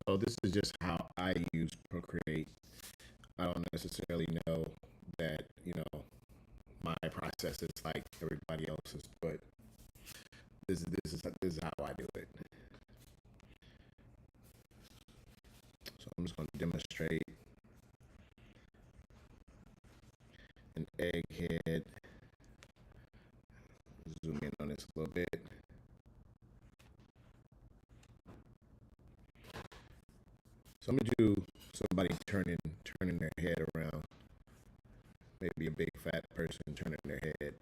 So this is just how I use Procreate. I don't necessarily know that, my process is like everybody else's, but this is how I do it. So I'm just going to demonstrate an egghead. Zoom in on this a little bit. So I'm gonna do somebody turning their head around. Maybe a big fat person turning their head.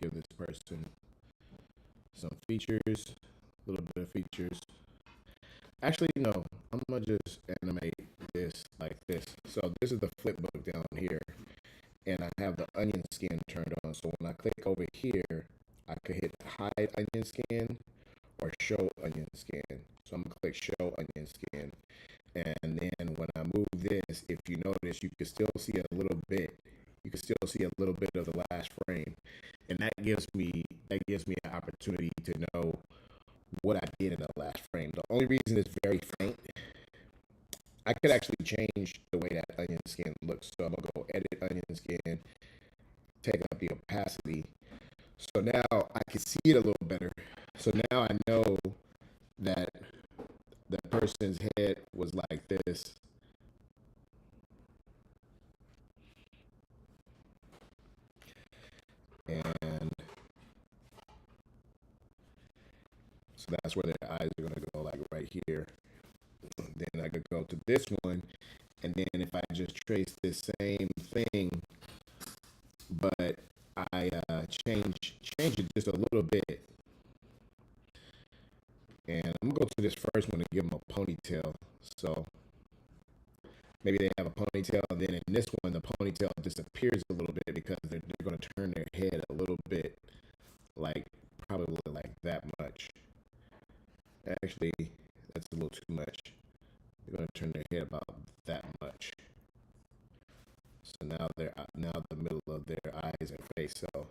Give this person some features, a little bit of features. Actually, no, I'm gonna just animate this like this. So this is the flip book down here, and I have the onion skin turned on. So when I click over here, I could hit hide onion skin or show onion skin. So I'm gonna click show onion skin. And then when I move this, if you notice, you can still see a little bit. You can still see a little bit of the last frame, and that gives me an opportunity to know what I did in the last frame. The only reason it's very faint, I could actually change the way that onion skin looks. So I'm gonna go edit onion skin, take up the opacity. So now I can see it a little better. So now I know that the person's head was like this. And so that's where their eyes are gonna go, like right here. Then I could go to this one, and then if I just trace this same thing, but I change it just a little bit, and I'm gonna go to this first one and give them a ponytail. So maybe they have a ponytail, and then in this one the ponytail disappears a little bit because they're gonna turn their head a little bit, like probably like that much. Actually, that's a little too much. They're gonna turn their head about that much. So now the middle of their eyes and face. So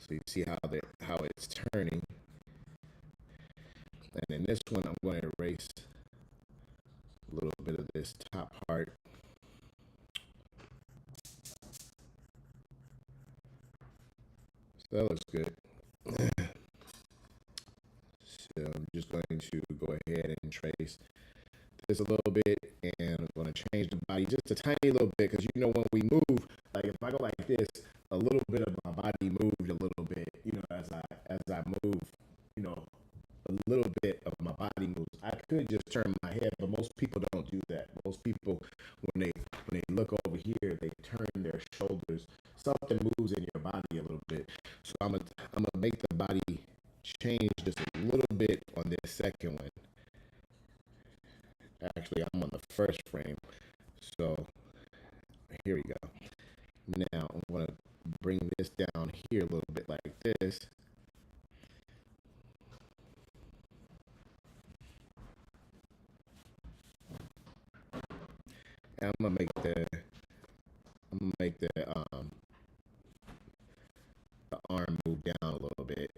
you see how it's turning. And in this one, I'm going to erase a little bit of this top part. So that looks good. So I'm just going to go ahead and trace this a little bit, and I'm going to change the body just a tiny little bit, because when we move, like if I go like this, a little bit of my body moved a little bit, as I move, a little bit of my body moves. I could just turn my head, but most people don't do that. Most people, when they look over here, they turn their shoulders. Something moves in your body a little bit. So I'm gonna make the body change just a little bit on this second one. Actually, I'm on the first frame. So here we go. Now I'm gonna bring this down here a little bit like this. And I'm gonna make the arm move down a little bit.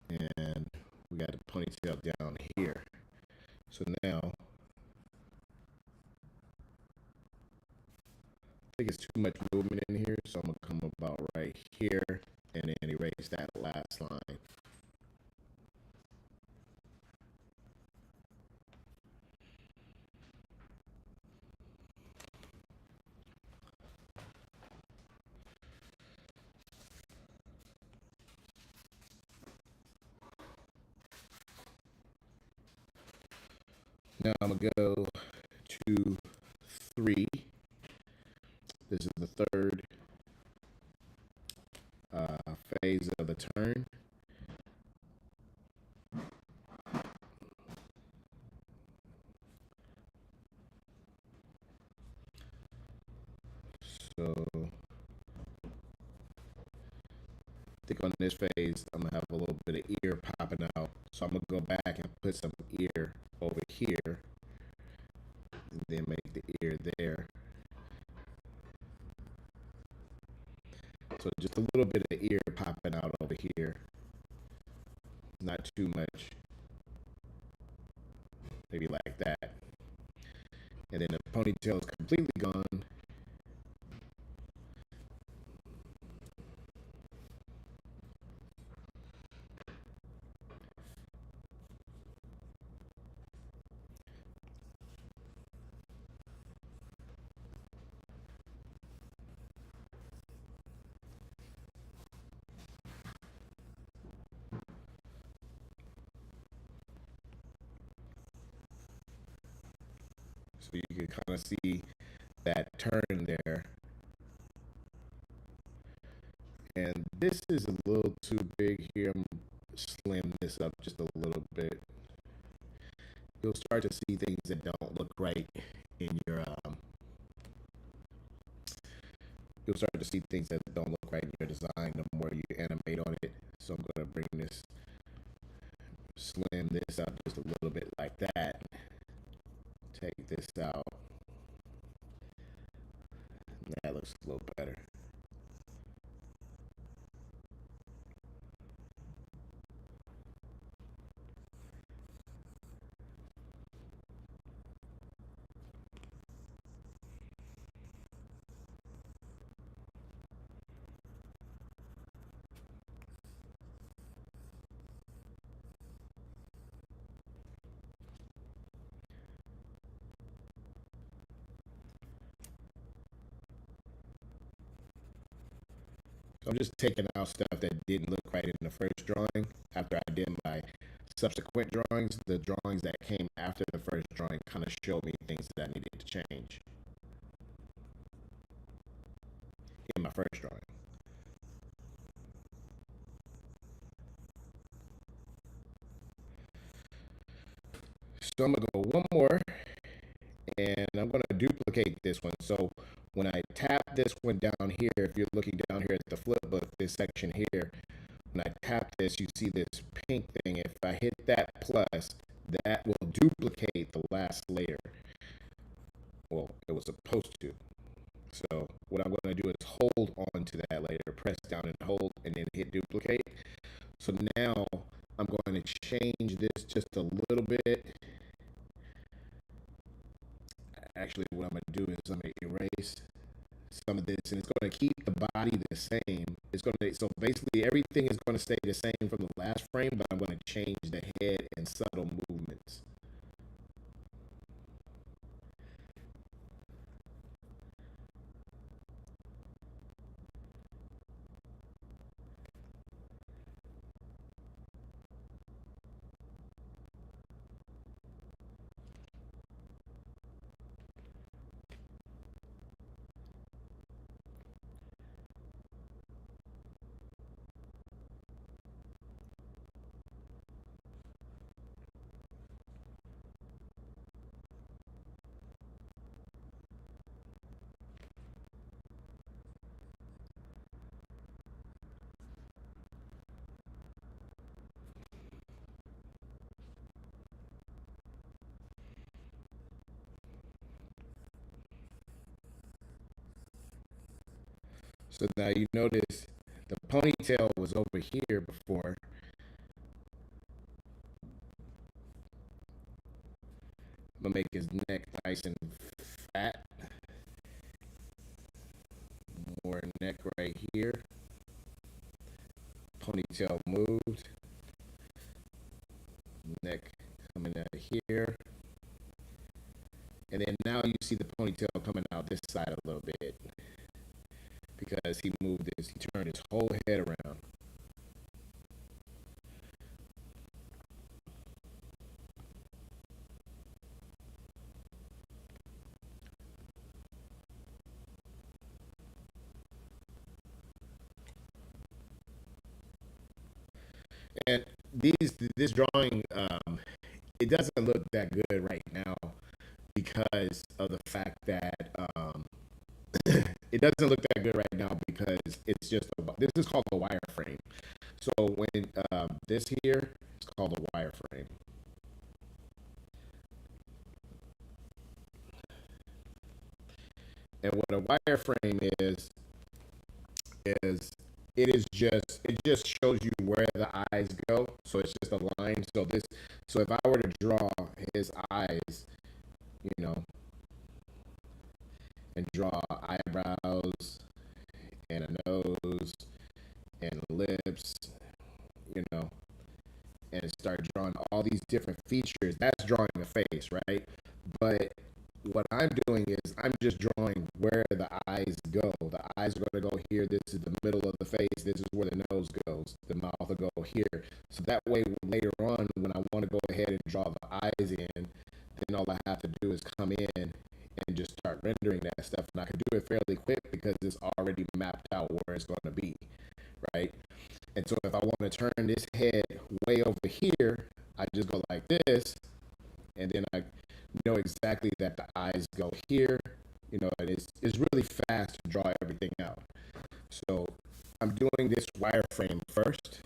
And we got the ponytail down here. So now I think it's too much movement in here, so I'm gonna come about right here and then erase that last line. Now I'm gonna go to 3. This is the third phase of the turn. So I think on this phase, I'm gonna have a little bit of ear popping out. So I'm gonna go back and put some ear over here, and then make the ear there. So just a little bit of ear popping out over here. Not too much. Maybe like that. And then the ponytail is completely gone. So you can kind of see that turn there. And this is a little too big here. I'm slim this up just a little bit. You'll start to see things that don't look right in your you'll start to see things that don't look right in your design the more you animate on it. So I'm gonna bring this, slim this out just a little bit like that. Take this out. That looks a little better. So I'm just taking out stuff that didn't look right in the first drawing. After I did my subsequent drawings, the drawings that came after the first drawing kind of showed me things that I needed to change in my first drawing. So I'm gonna go one more, and I'm gonna duplicate this one. So when I tap this one down here, if you're looking down here at the flip book, this section here, when I tap this, you see this pink thing. If I hit that plus, that will duplicate the last layer. Well, it was supposed to. So what I'm going to do is hold on to that layer, press down and hold, and then hit duplicate. So now I'm going to change this just a little bit. Actually, what I'm going to do is I'm going to erase some of this, and it's going to keep the body the same. It's going to, so basically everything is going to stay the same from the last frame, but I'm going to change the head and subtle movements. So now you notice the ponytail was over here before. I'm gonna make his neck nice and fat. More neck right here. Ponytail moved. Neck coming out of here. And then now you see the ponytail coming out this side a little bit. Because he moved this, he turned his whole head around. And this drawing, it doesn't look that good right now because of the fact that it It doesn't look that good right now because it's just this is called a wireframe. So when this here is called a wireframe. And what a wireframe is it just shows you where the eyes go. So it's just a line. So if I were to draw his eyes, you know, and draw eyebrows and a nose and lips, you know, and start drawing all these different features, that's drawing a face, right? But what I'm doing is I'm just drawing where the eyes go. The eyes are going to go here. This is the middle of the face. This is where the nose goes. The mouth will go here. So that way, later on, when I want to go ahead and draw the eyes in, then all I have to do is come in and just start rendering that stuff. And I can do it fairly quick because it's already mapped out where it's going to be, right? And so if I want to turn this head way over here, I just go like this, and then I know exactly that the eyes go here, you know, and it's really fast to draw everything out. So I'm doing this wireframe first.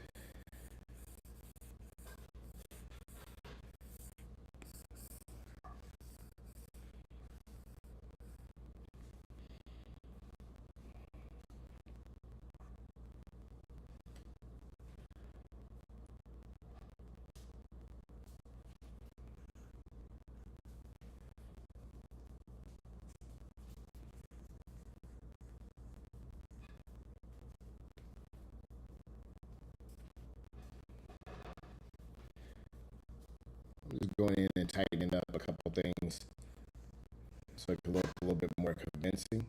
I'm just going in and tightening up a couple things so it can look a little bit more convincing.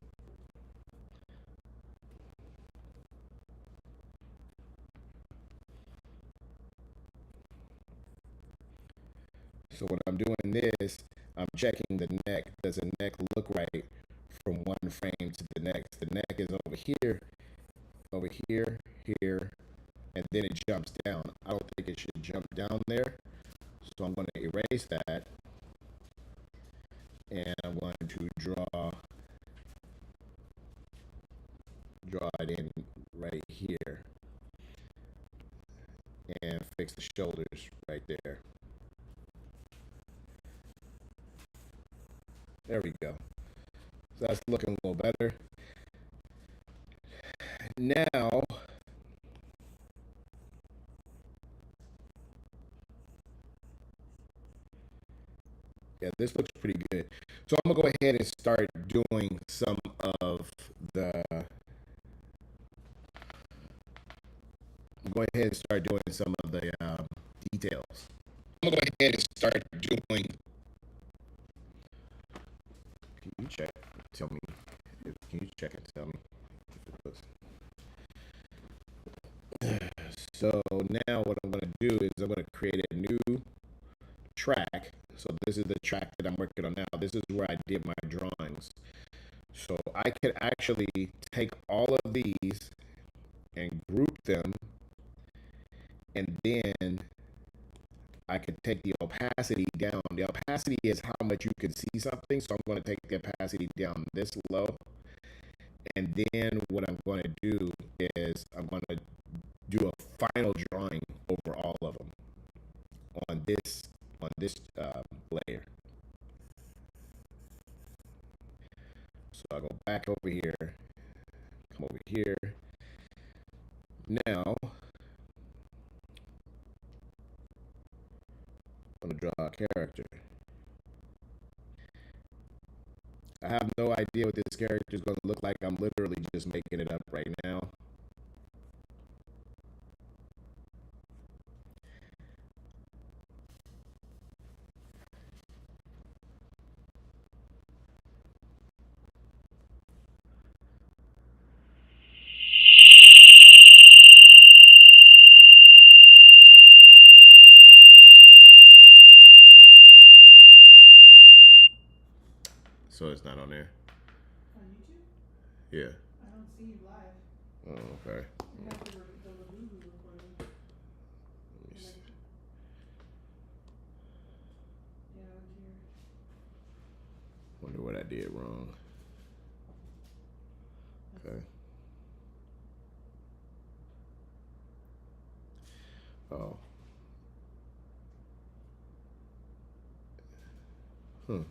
So when I'm doing this, I'm checking the neck. Does the neck look right from one frame to the next? The neck is over here, here, and then it jumps down. I don't think it should jump down there. So I'm going to erase that. And I'm going to draw it in right here. And fix the shoulders right there. There we go. So that's looking a little better. Now, yeah, this looks pretty good. So I'm gonna go ahead and start doing some of the. Go ahead and start doing some of the details. I'm gonna go ahead and start doing. Can you check? Tell me. Can you check and tell me if it looks? So now what I'm going to do is I'm going to create a new track. So this is the track that I'm working on now. This is where I did my drawings. So I could actually take all of these and group them, and then I could take the opacity down. The opacity is how much you can see something. So I'm going to take the opacity down this low. And then what I'm going to do is I'm going to do a final drawing over all of them on this layer. So I go back over here, come over here. Now I'm gonna draw a character. I have no idea what this character is going to look like. I'm literally just making it up right now. So it's not on there. On YouTube? Yeah. I don't see you live. Oh, okay. You have the Labubu recording. Let me see. Yeah, I went to your. Wonder what I did wrong. Okay. Oh. Hmm.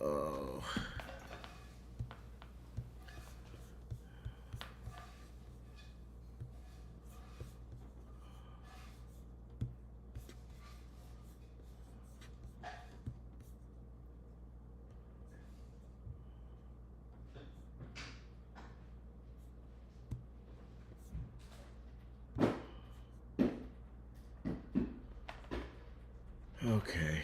Oh. Okay.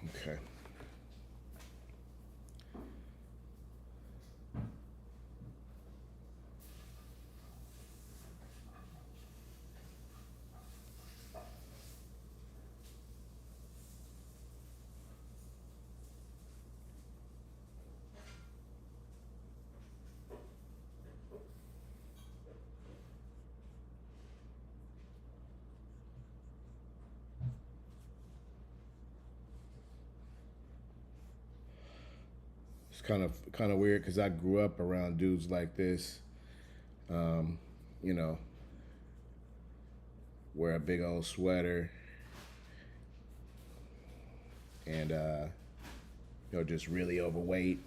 Okay. It's kind of weird because I grew up around dudes like this. Um, you know, wear a big old sweater and just really overweight.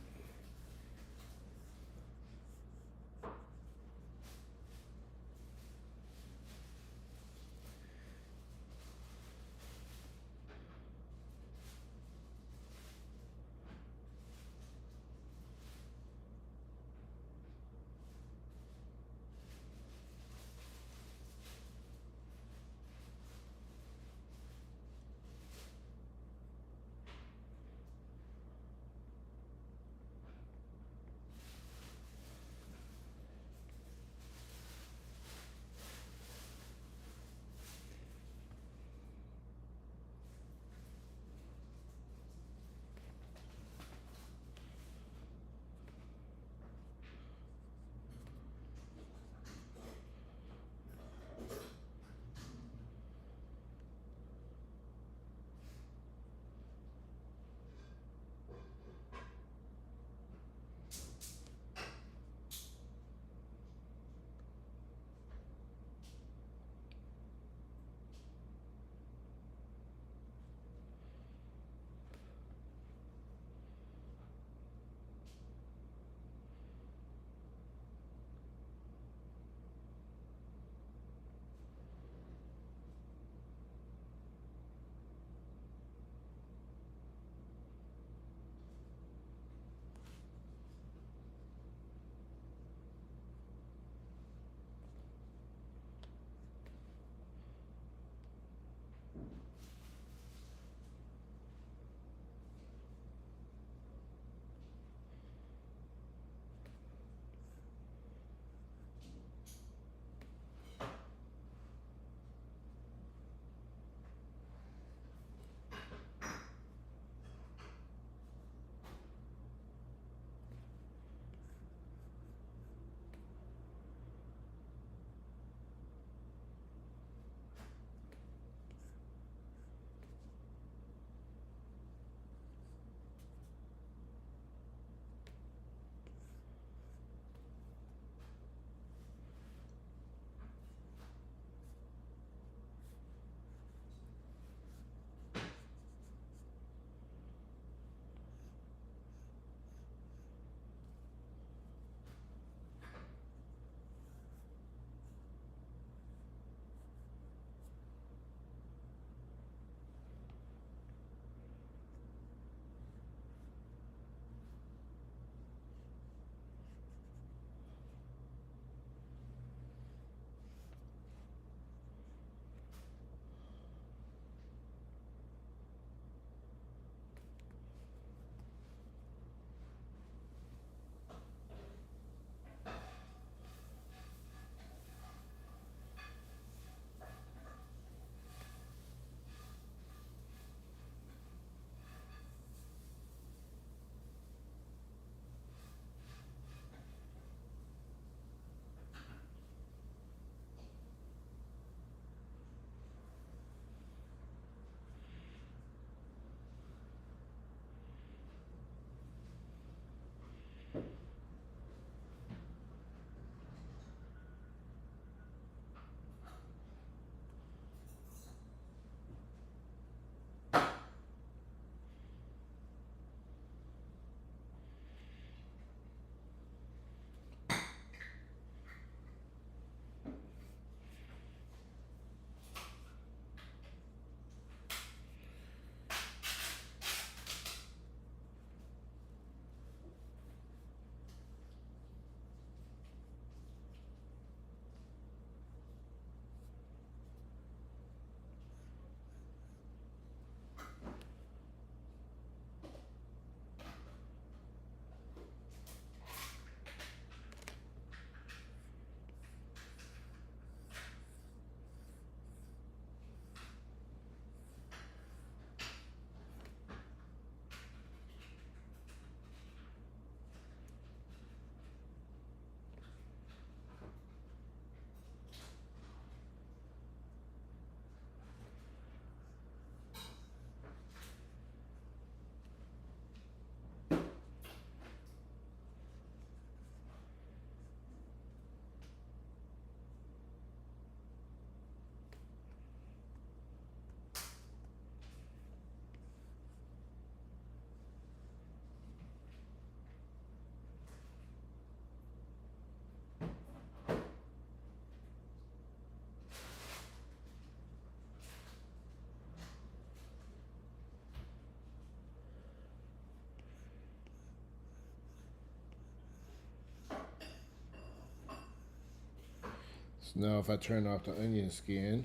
So now if I turn off the onion skin,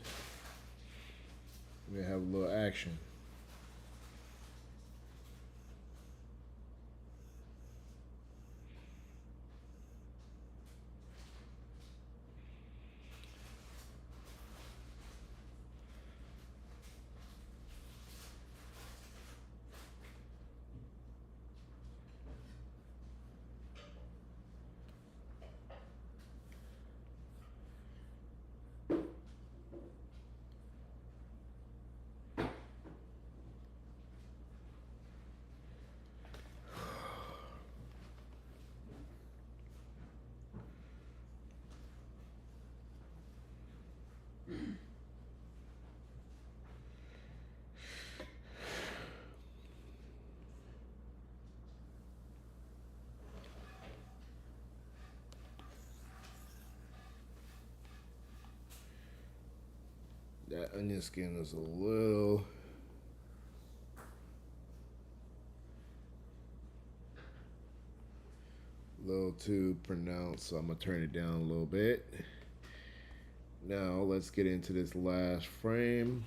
we have a little action. That onion skin is a little too pronounced, so I'm gonna turn it down a little bit. Now let's get into this last frame.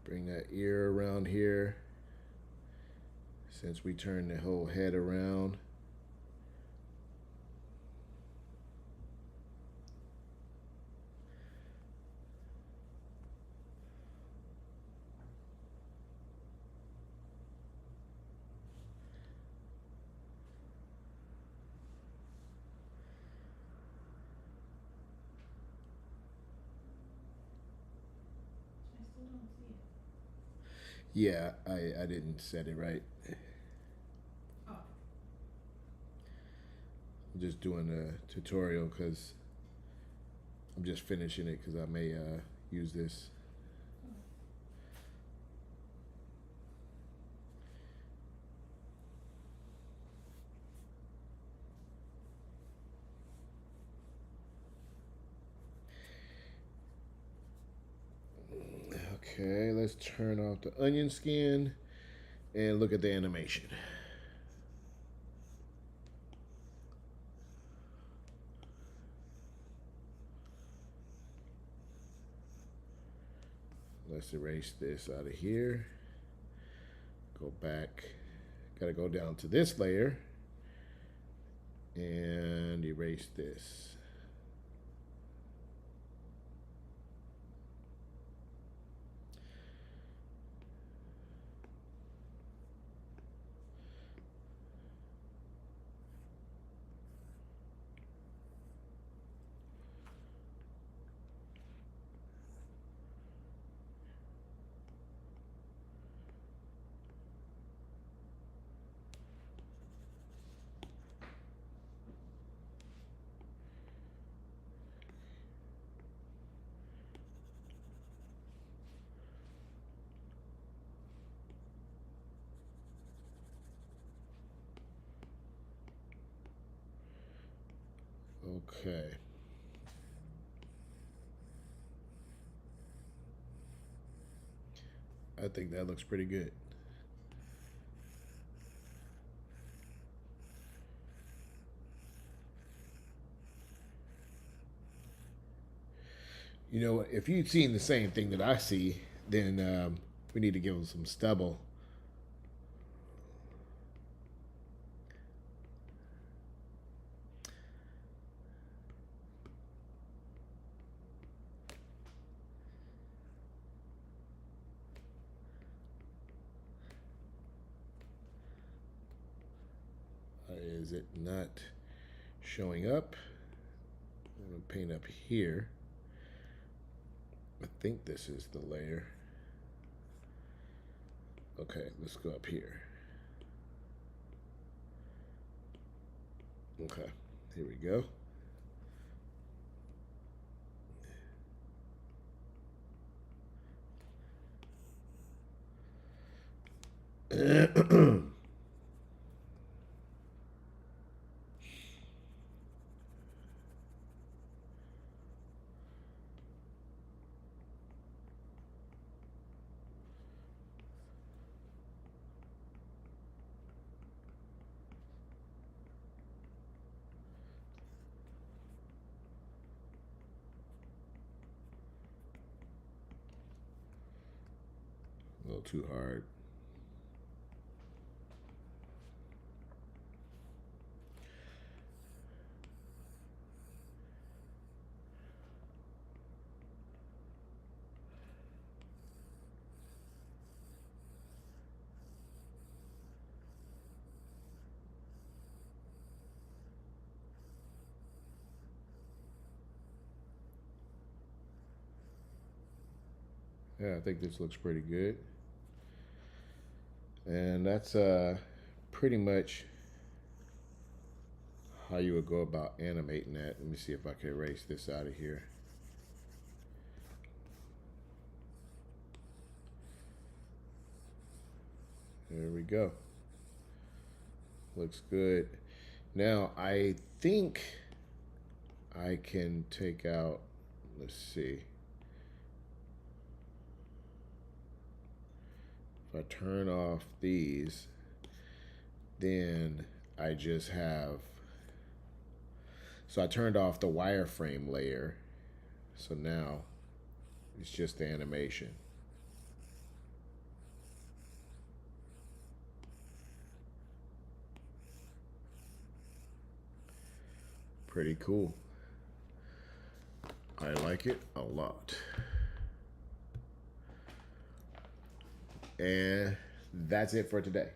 Bring that ear around here. Since we turned the whole head around. I still don't see it. Yeah, I didn't set it right. Oh. I'm just doing a tutorial because I'm just finishing it because I may use this. Okay, let's turn off the onion skin and look at the animation. Let's erase this out of here. Go back. Gotta go down to this layer and erase this. Okay. I think that looks pretty good. You know, if you've seen the same thing that I see, then we need to give them some stubble. Is it not showing up? I'm going to paint up here. I think this is the layer. Okay, let's go up here. Okay. Here we go. A little too hard. Yeah, I think this looks pretty good. And that's pretty much how you would go about animating that. Let me see if I can erase this out of here. There we go. Looks good. Now I think I can take out, let's see. If I turn off these, then I just have, so I turned off the wireframe layer. So now it's just the animation. Pretty cool. I like it a lot. And that's it for today.